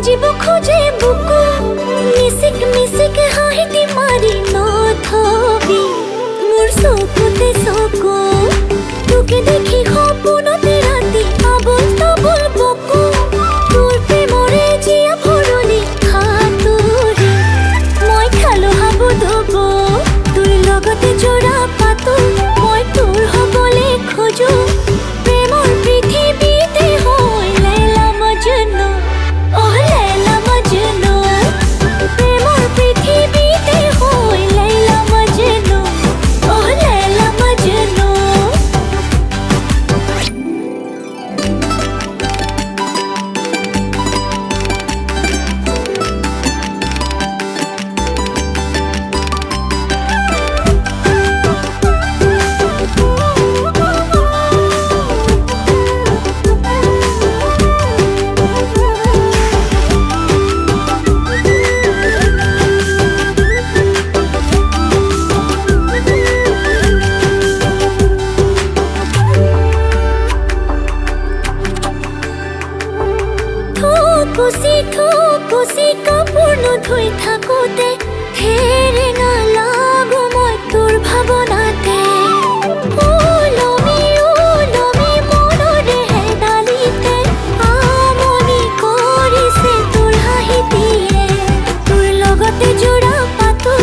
जीव खोजे बुकु मिसिक मिसिक हाहिती मारी नथबी मोर सकुते सको तुके देखी सपनते राती आबल ताबल बकु তোর প্রেমরে জিয়া ভরলি হাতুরে মই খালো হাবু ধব তোর লগতে জোড়া পাতো মই তোর হবলে খোঁজো প্রেমর পৃথিবীতে হয় লাইলা মজনু ও লাইলা মজনু প্রেমর পৃথিবীতে হয় লাইলা মজনু ও লাইলা মজনু খুশি কাপূৰ্ণ ধুই থাকোতে হেৰে নালাগো মই তোৰ ভাৱনাতে ওলমি মনৰে হেদালিতে আমনি কৰিছে তোৰ হাঁহিতিয়ে তোৰ লগতে জোৰা পাতো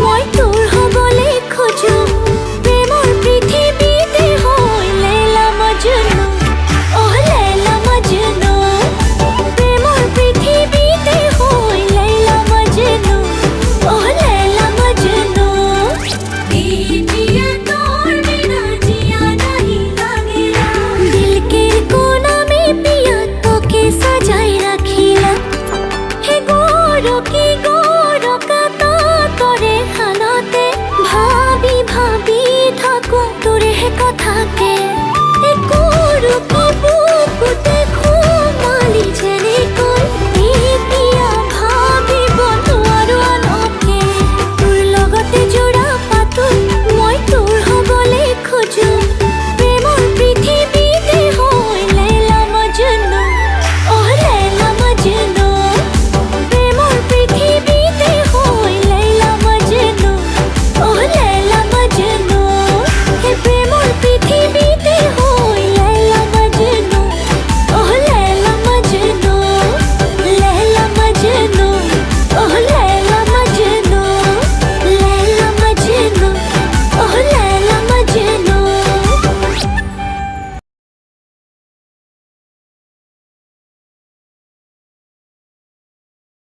মই তোৰ হ'বলে খোজো প্ৰেমৰ পৃথিৱীতে হয় লাইলা মজনু ও লাইলা মজনু প্রেমর পৃথিবীতে হয় লাইলা মজনু ও লাইলা মজনু এই জিয়া তোর বিনা জিয়া नहीं লাগেলা दिल के कोना में पिया তোকে সাজাই রাখিলা হে গোর কাতা তোরে হালতে ভাবি থাকো তোরে হে কথাকে এ গোর